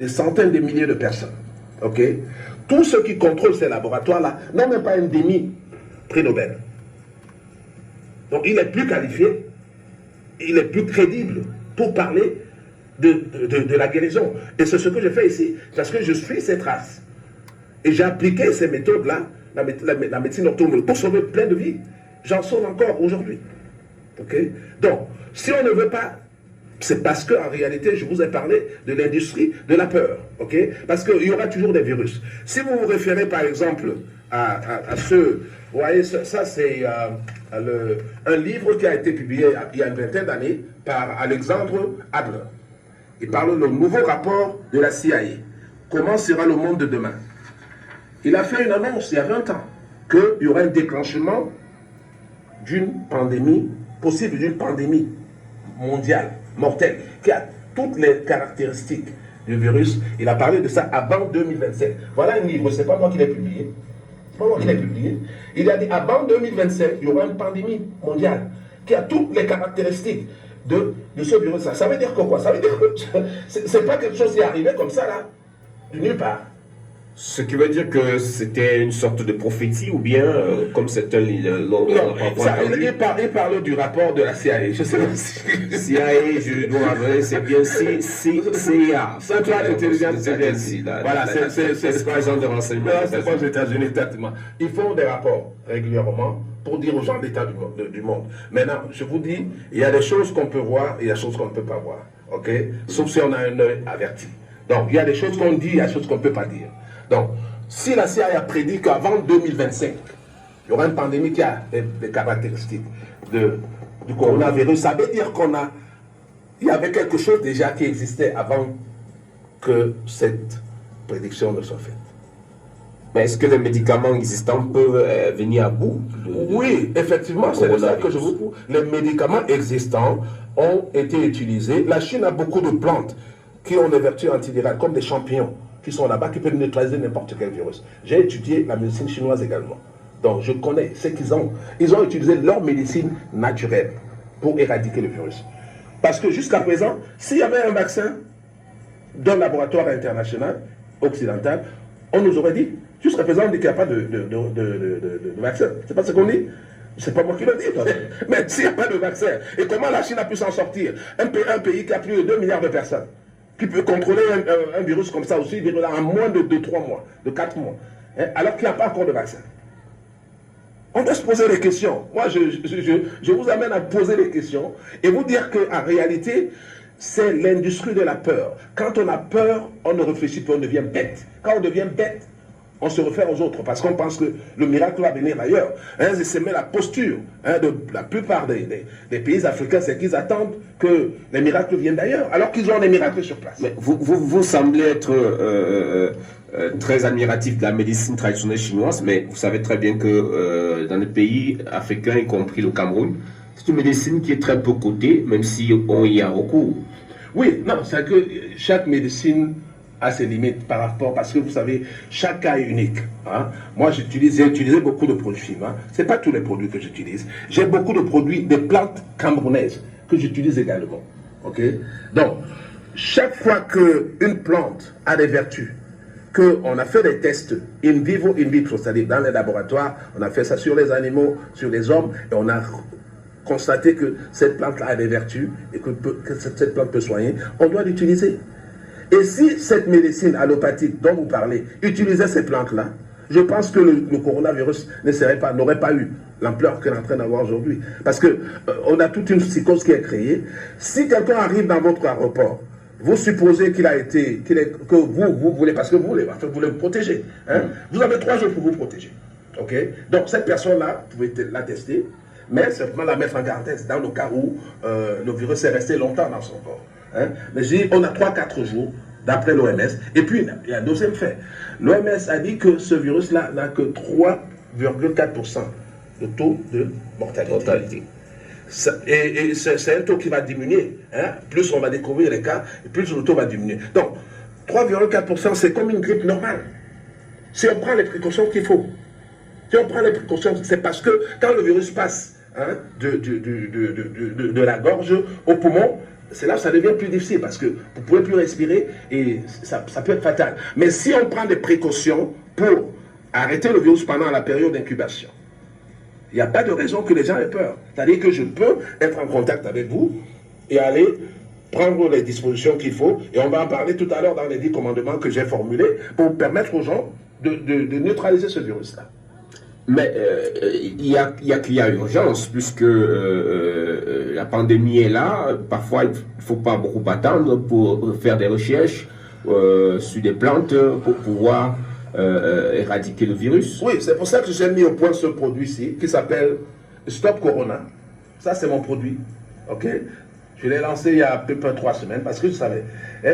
des centaines de milliers de personnes. Ok? Tous ceux qui contrôlent ces laboratoires-là n'ont même pas un demi-prix Nobel. Donc il est plus qualifié, il est plus crédible pour parler de la guérison. Et c'est ce que je fais ici, parce que je suis ces traces. Et j'ai appliqué ces méthodes-là, la médecine orthomoléculaire, pour sauver plein de vies. J'en sauve encore aujourd'hui. Okay? Donc, si on ne veut pas, c'est parce qu'en réalité, je vous ai parlé de l'industrie de la peur. Okay? Parce qu'il y aura toujours des virus. Si vous vous référez par exemple à ceux, vous voyez, ça c'est un livre qui a été publié il y a une vingtaine d'années par Alexandre Adler. Il parle du nouveau rapport de la CIA. Comment sera le monde de demain? Il a fait une annonce il y a 20 ans qu'il y aurait un déclenchement d'une pandémie, possible d'une pandémie mondiale, mortelle, qui a toutes les caractéristiques du virus. Il a parlé de ça avant 2027. Voilà un livre, c'est pas moi qui l'ai publié. C'est pas moi qui l'ai publié. Il a dit avant 2027, il y aura une pandémie mondiale qui a toutes les caractéristiques de ce virus. Ça veut dire que quoi? Ça veut dire que c'est pas quelque chose qui est arrivé comme ça, là, de nulle part. Ce qui veut dire que c'était une sorte de prophétie ou bien, comme certains l'ont il parle du rapport de la CIA. Je sais pas si... CIA, je dois avouer, c'est bien CIA. Central Intelligence Agency. Voilà, c'est pas genre de renseignement. C'est pas aux États-Unis, exactement. Ils font des rapports régulièrement pour dire aux gens l'état du monde. Maintenant, je vous dis, il y a des choses qu'on peut voir et il y a des choses qu'on ne peut pas voir. Ok? Sauf si on a un œil averti. Donc, il y a des choses qu'on dit, il y a des choses qu'on ne peut pas dire. Donc, si la CIA a prédit qu'avant 2025, il y aura une pandémie qui a des caractéristiques du coronavirus, ça veut dire il y avait quelque chose déjà qui existait avant que cette prédiction ne soit faite. Mais est-ce que les médicaments existants peuvent venir à bout? Oui, effectivement, c'est de ça que je vous dis. Les médicaments existants ont été utilisés. La Chine a beaucoup de plantes qui ont des vertus antivirales, comme des champignons qui sont là-bas, qui peuvent neutraliser n'importe quel virus. J'ai étudié la médecine chinoise également. Donc je connais ce qu'ils ont. Ils ont utilisé leur médecine naturelle pour éradiquer le virus. Parce que jusqu'à présent, s'il y avait un vaccin d'un laboratoire international, occidental, on nous aurait dit, jusqu'à présent, on dit qu'il n'y a pas de vaccin. C'est pas ce qu'on dit? C'est pas moi qui le dis. Mais s'il n'y a pas de vaccin, et comment la Chine a pu s'en sortir? Un pays qui a plus de 2 milliards de personnes, qui peut contrôler un virus comme ça aussi, en moins de 3 mois, de 4 mois, hein, alors qu'il n'y a pas encore de vaccin. On doit se poser des questions. Moi, je vous amène à poser des questions et vous dire qu'en réalité, c'est l'industrie de la peur. Quand on a peur, on ne réfléchit pas, on devient bête. Quand on devient bête, on se réfère aux autres parce qu'on pense que le miracle va venir d'ailleurs. Hein, c'est la posture de la plupart des pays africains, c'est qu'ils attendent que les miracles viennent d'ailleurs, alors qu'ils ont des miracles sur place. Mais vous semblez être très admiratif de la médecine traditionnelle chinoise, mais vous savez très bien que dans les pays africains, y compris le Cameroun, c'est une médecine qui est très peu cotée, même si on y a recours. Oui, non, c'est que chaque médecine a ses limites par rapport, parce que vous savez, chaque cas est unique. Hein. Moi, j'ai utilisé beaucoup de produits chimiques. Hein. Ce n'est pas tous les produits que j'utilise. J'ai beaucoup de produits, des plantes camerounaises que j'utilise également. Ok? Donc, chaque fois qu'une plante a des vertus, qu'on a fait des tests in vivo, in vitro, c'est-à-dire dans les laboratoires, on a fait ça sur les animaux, sur les hommes, et on a constaté que cette plante-là a des vertus et que cette plante peut soigner, on doit l'utiliser. Et si cette médecine allopathique dont vous parlez utilisait ces plantes-là, je pense que le coronavirus n'aurait pas eu l'ampleur qu'elle est en train d'avoir aujourd'hui. Parce qu'on a toute une psychose qui est créée. Si quelqu'un arrive dans votre aéroport, vous supposez que vous voulez, parce que vous voulez vous protéger. Hein? Vous avez 3 jours pour vous protéger. Okay? Donc cette personne-là, vous pouvez la tester, mais simplement la mettre en garde dans le cas où le virus est resté longtemps dans son corps. Hein? Mais je dis, on a 3-4 jours, d'après l'OMS. Et puis, il y a un deuxième fait. L'OMS a dit que ce virus-là n'a que 3,4% de taux de mortalité. Et c'est un taux qui va diminuer. Hein? Plus on va découvrir les cas, plus le taux va diminuer. Donc, 3,4%, c'est comme une grippe normale. Si on prend les précautions qu'il faut. Si on prend les précautions, c'est parce que quand le virus passe de la gorge au poumon, c'est là que ça devient plus difficile parce que vous ne pouvez plus respirer et ça peut être fatal. Mais si on prend des précautions pour arrêter le virus pendant la période d'incubation, il n'y a pas de raison que les gens aient peur. C'est-à-dire que je peux être en contact avec vous et aller prendre les dispositions qu'il faut. Et on va en parler tout à l'heure dans les 10 commandements que j'ai formulés pour permettre aux gens de neutraliser ce virus-là. Mais il y a urgence, puisque la pandémie est là. Parfois, il ne faut pas beaucoup attendre pour faire des recherches sur des plantes pour pouvoir éradiquer le virus. Oui, c'est pour ça que j'ai mis au point ce produit-ci qui s'appelle Stop Corona. Ça, c'est mon produit. OK? Je l'ai lancé il y a à peu près 3 semaines parce que je savais.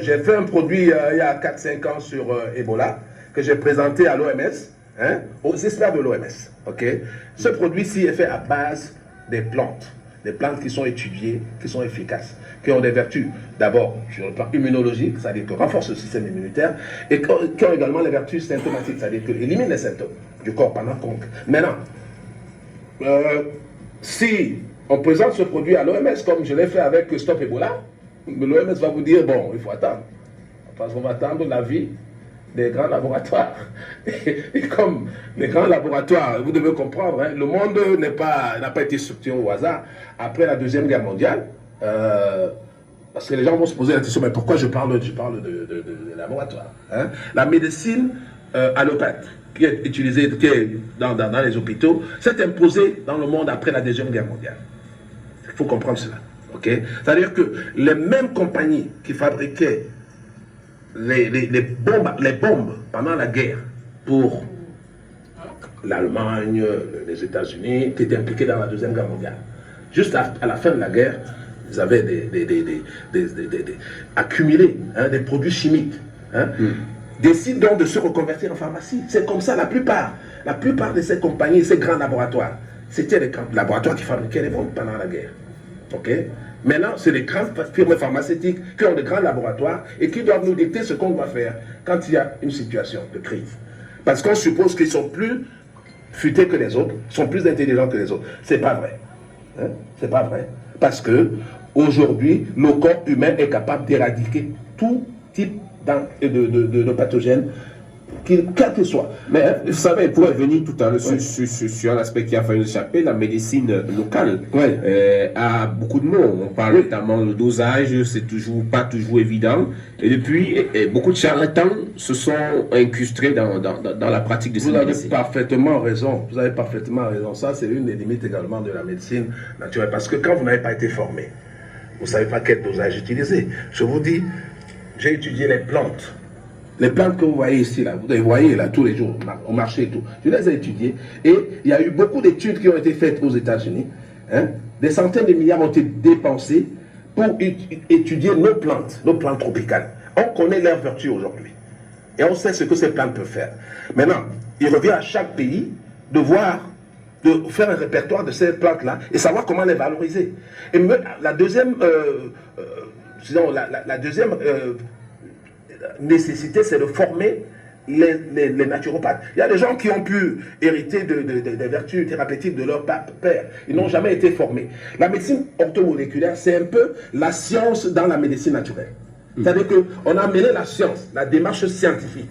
J'ai fait un produit il y a 4-5 ans sur Ebola que j'ai présenté à l'OMS. Hein, aux experts de l'OMS. Okay? Ce produit-ci est fait à base des plantes qui sont étudiées, qui sont efficaces, qui ont des vertus, d'abord sur le plan immunologique, c'est-à-dire que renforce le système immunitaire, et qui ont également les vertus symptomatiques, c'est-à-dire que élimine les symptômes du corps pendant qu'on... Maintenant, si on présente ce produit à l'OMS, comme je l'ai fait avec Stop Ebola, l'OMS va vous dire, bon, il faut attendre. Parce qu'on va attendre l'avis des grands laboratoires. Et comme les grands laboratoires, vous devez comprendre, hein, le monde n'a pas été structuré au hasard. Après la Deuxième Guerre mondiale, parce que les gens vont se poser la question, mais pourquoi je parle de laboratoire, hein? La médecine allopathe, qui est utilisée dans les hôpitaux, s'est imposée dans le monde après la Deuxième Guerre mondiale. Il faut comprendre cela. Okay? C'est-à-dire que les mêmes compagnies qui fabriquaient les bombes pendant la guerre pour l'Allemagne, les États-Unis, qui étaient impliqués dans la Deuxième Guerre mondiale. Juste à la fin de la guerre, ils avaient accumulé des produits chimiques. Hein, décident donc de se reconvertir en pharmacie. C'est comme ça la plupart de ces compagnies, ces grands laboratoires, c'était les laboratoires qui fabriquaient les bombes pendant la guerre. Okay? Maintenant, c'est les grandes firmes pharmaceutiques qui ont de grands laboratoires et qui doivent nous dicter ce qu'on doit faire quand il y a une situation de crise. Parce qu'on suppose qu'ils sont plus futés que les autres, sont plus intelligents que les autres. C'est pas vrai. Hein? C'est pas vrai. Parce que aujourd'hui, le corps humain est capable d'éradiquer tout type de pathogènes, quel que soit. Mais vous savez, pour revenir tout à l'heure sur un aspect qui a failli échapper, la médecine locale a beaucoup de mots. On parle notamment du dosage, c'est pas toujours évident. Et depuis, beaucoup de charlatans se sont incrustés dans la pratique de cette médecine. Vous avez parfaitement raison. Vous avez parfaitement raison. Ça, c'est une des limites également de la médecine naturelle. Parce que quand vous n'avez pas été formé, vous ne savez pas quel dosage utiliser. Je vous dis, j'ai étudié les plantes. Les plantes que vous voyez ici, là, vous les voyez là tous les jours au marché et tout. Je les ai étudiées et il y a eu beaucoup d'études qui ont été faites aux États-Unis. Hein. Des centaines de milliards ont été dépensés pour étudier nos plantes tropicales. On connaît leurs vertus aujourd'hui et on sait ce que ces plantes peuvent faire. Maintenant, il revient à chaque pays de faire un répertoire de ces plantes-là et savoir comment les valoriser. Et la deuxième, nécessité, c'est de former les naturopathes. Il y a des gens qui ont pu hériter des vertus thérapeutiques de leur père. Ils n'ont jamais été formés. La médecine orthomoléculaire, c'est un peu la science dans la médecine naturelle. C'est-à-dire qu'on a mené la science, la démarche scientifique.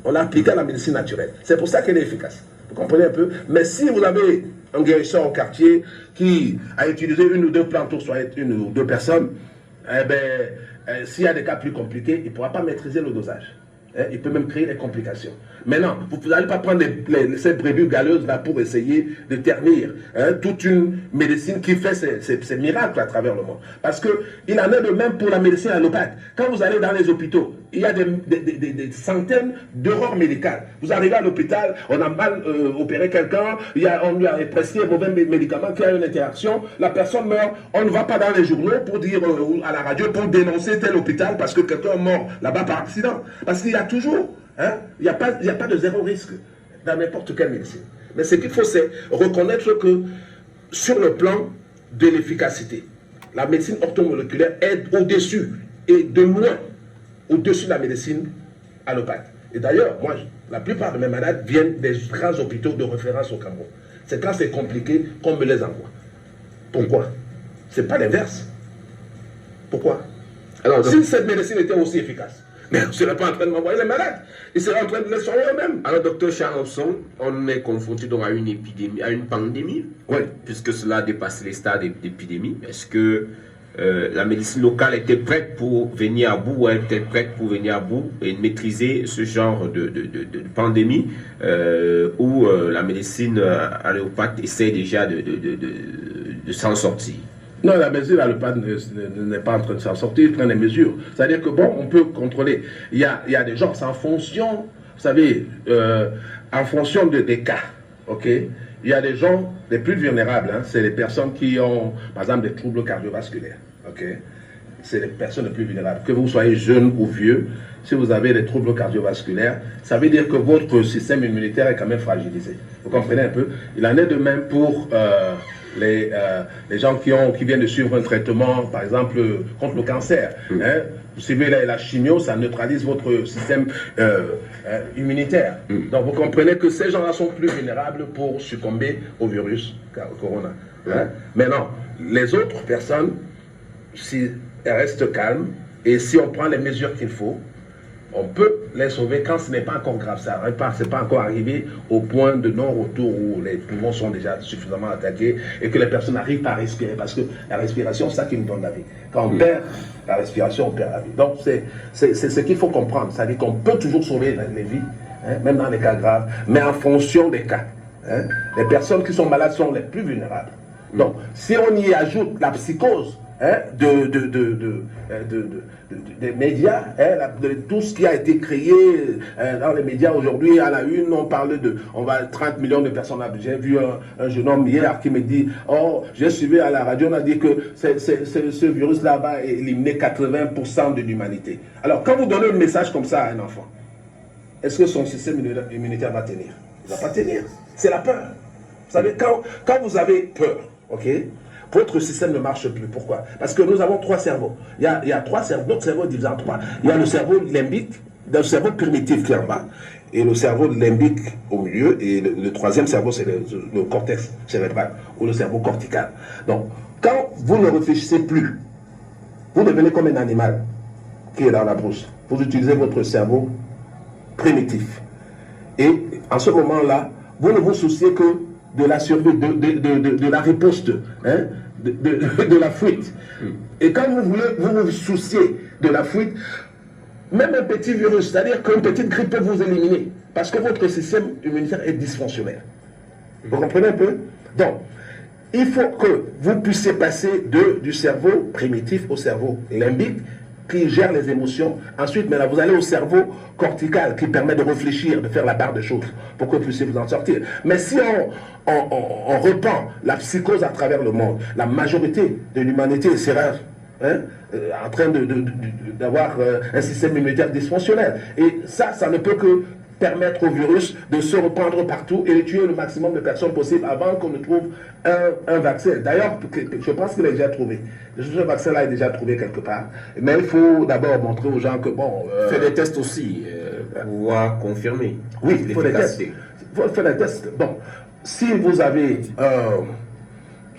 On l'a appliquée à la médecine naturelle. C'est pour ça qu'elle est efficace. Vous comprenez un peu? Mais si vous avez un guérisseur au quartier qui a utilisé une ou deux plantes pour soigner une ou deux personnes, eh bien, s'il y a des cas plus compliqués, il ne pourra pas maîtriser le dosage. Il peut même créer des complications. Maintenant, vous n'allez pas prendre ces brebis galeuses là pour essayer de ternir toute une médecine qui fait ces miracles à travers le monde. Parce qu'il en est de même pour la médecine allopathe. Quand vous allez dans les hôpitaux, il y a des centaines d'erreurs médicales. Vous arrivez à l'hôpital, on a mal opéré quelqu'un, on lui a prescrit un mauvais médicament qui a une interaction, la personne meurt, on ne va pas dans les journaux pour dire à la radio pour dénoncer tel hôpital parce que quelqu'un est mort là-bas par accident. Parce qu'il y a toujours, il n'y a pas de zéro risque dans n'importe quelle médecine. Mais ce qu'il faut, c'est reconnaître que sur le plan de l'efficacité, la médecine orthomoléculaire est au-dessus et de loin au-dessus de la médecine allopathe. Et d'ailleurs, moi, la plupart de mes malades viennent des grands hôpitaux de référence au Cameroun. C'est quand c'est compliqué qu'on me les envoie. Pourquoi? C'est pas l'inverse. Pourquoi? Alors, Si cette médecine était aussi efficace, mais on ne serait pas en train de m'envoyer les malades. Ils seraient en train de les soigner eux-mêmes. alors, docteur Charlson, on est confronté donc à une épidémie, à une pandémie, Oui. puisque cela a dépassé les stades d'épidémie. Est-ce que la médecine locale était prête pour venir à bout, ou elle était prête pour venir à bout et maîtriser ce genre de pandémie où la médecine allopathe essaie déjà de s'en sortir? Non, la médecine allopathe n'est pas en train de s'en sortir, ils prennent des mesures. C'est-à-dire que, bon, on peut contrôler. Il y a des gens, c'est en fonction, vous savez, en fonction des cas, ok? Il y a des gens les plus vulnérables, hein, c'est les personnes qui ont, par exemple, des troubles cardiovasculaires, ok? C'est les personnes les plus vulnérables. Que vous soyez jeune ou vieux, si vous avez des troubles cardiovasculaires, ça veut dire que votre système immunitaire est quand même fragilisé. Vous comprenez un peu? Il en est de même pour les gens qui viennent de suivre un traitement, par exemple, contre le cancer. Hein? Vous suivez la chimio, ça neutralise votre système immunitaire. Donc vous comprenez que ces gens-là sont plus vulnérables pour succomber au virus corona. Hein? Maintenant, les autres personnes, si elles restent calmes et si on prend les mesures qu'il faut, on peut les sauver quand ce n'est pas encore grave. Ça n'est pas encore arrivé au point de non-retour où les poumons sont déjà suffisamment attaqués et que les personnes n'arrivent pas à respirer. Parce que la respiration, c'est ça qui nous donne la vie. Quand on perd la respiration, on perd la vie. Donc c'est ce qu'il faut comprendre. C'est-à-dire qu'on peut toujours sauver les vies, hein, même dans les cas graves, mais en fonction des cas. Hein. Les personnes qui sont malades sont les plus vulnérables. Donc si on y ajoute la psychose, hein, des médias, hein, de tout ce qui a été créé dans les médias aujourd'hui, à la une, on parle on va 30 millions de personnes. J'ai vu un jeune homme hier qui me dit, oh, j'ai suivi à la radio, on a dit que ce virus-là va éliminer 80% de l'humanité. Alors, quand vous donnez un message comme ça à un enfant, est-ce que son système immunitaire va tenir? Il ne va pas tenir. C'est la peur. Vous savez, quand vous avez peur, ok, votre système ne marche plus. Pourquoi? Parce que nous avons trois cerveaux. Il y a trois cerveaux. Notre cerveau est divisé en trois. Il y a le cerveau limbique, le cerveau primitif qui est en bas, et le cerveau limbique au milieu, et le troisième cerveau, c'est le cortex cérébral, ou le cerveau cortical. Donc, quand vous ne réfléchissez plus, vous devenez comme un animal qui est dans la brousse. Vous utilisez votre cerveau primitif. Et en ce moment-là, vous ne vous souciez que de la survie, de la riposte, hein, de la fuite. Et quand vous vous souciez de la fuite, même un petit virus, c'est-à-dire qu'une petite grippe peut vous éliminer, parce que votre système immunitaire est dysfonctionnel. Vous comprenez un peu? Donc, il faut que vous puissiez passer du cerveau primitif au cerveau limbique, qui gère les émotions. Ensuite, maintenant, vous allez au cerveau cortical qui permet de réfléchir, de faire la barre de choses pour que vous puissiez vous en sortir. Mais si on répand la psychose à travers le monde, la majorité de l'humanité sera en train d'avoir un système immunitaire dysfonctionnel. Et ça ne peut que permettre au virus de se répandre partout et de tuer le maximum de personnes possible avant qu'on ne trouve un vaccin. D'ailleurs, je pense qu'il est déjà trouvé. Ce vaccin-là est déjà trouvé quelque part. Mais il faut d'abord montrer aux gens que, bon... Faire des tests aussi, pour pouvoir confirmer. Oui, il faut des tests. Il faut faire des tests. Bon, si vous avez...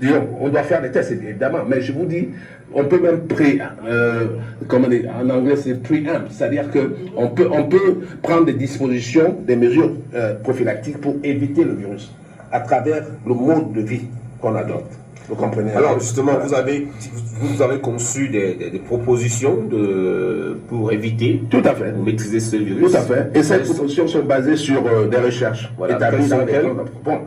disons, on doit faire des tests, évidemment, mais je vous dis, on peut même en anglais c'est preamp, c'est-à-dire qu'on peut prendre des dispositions, des mesures prophylactiques pour éviter le virus à travers le mode de vie qu'on adopte. Vous comprenez? Alors justement, vous avez conçu des propositions pour éviter, tout à fait, pour maîtriser ce virus. Tout à fait. Et ces propositions sont basées sur des recherches établies dans lesquelles... Bon,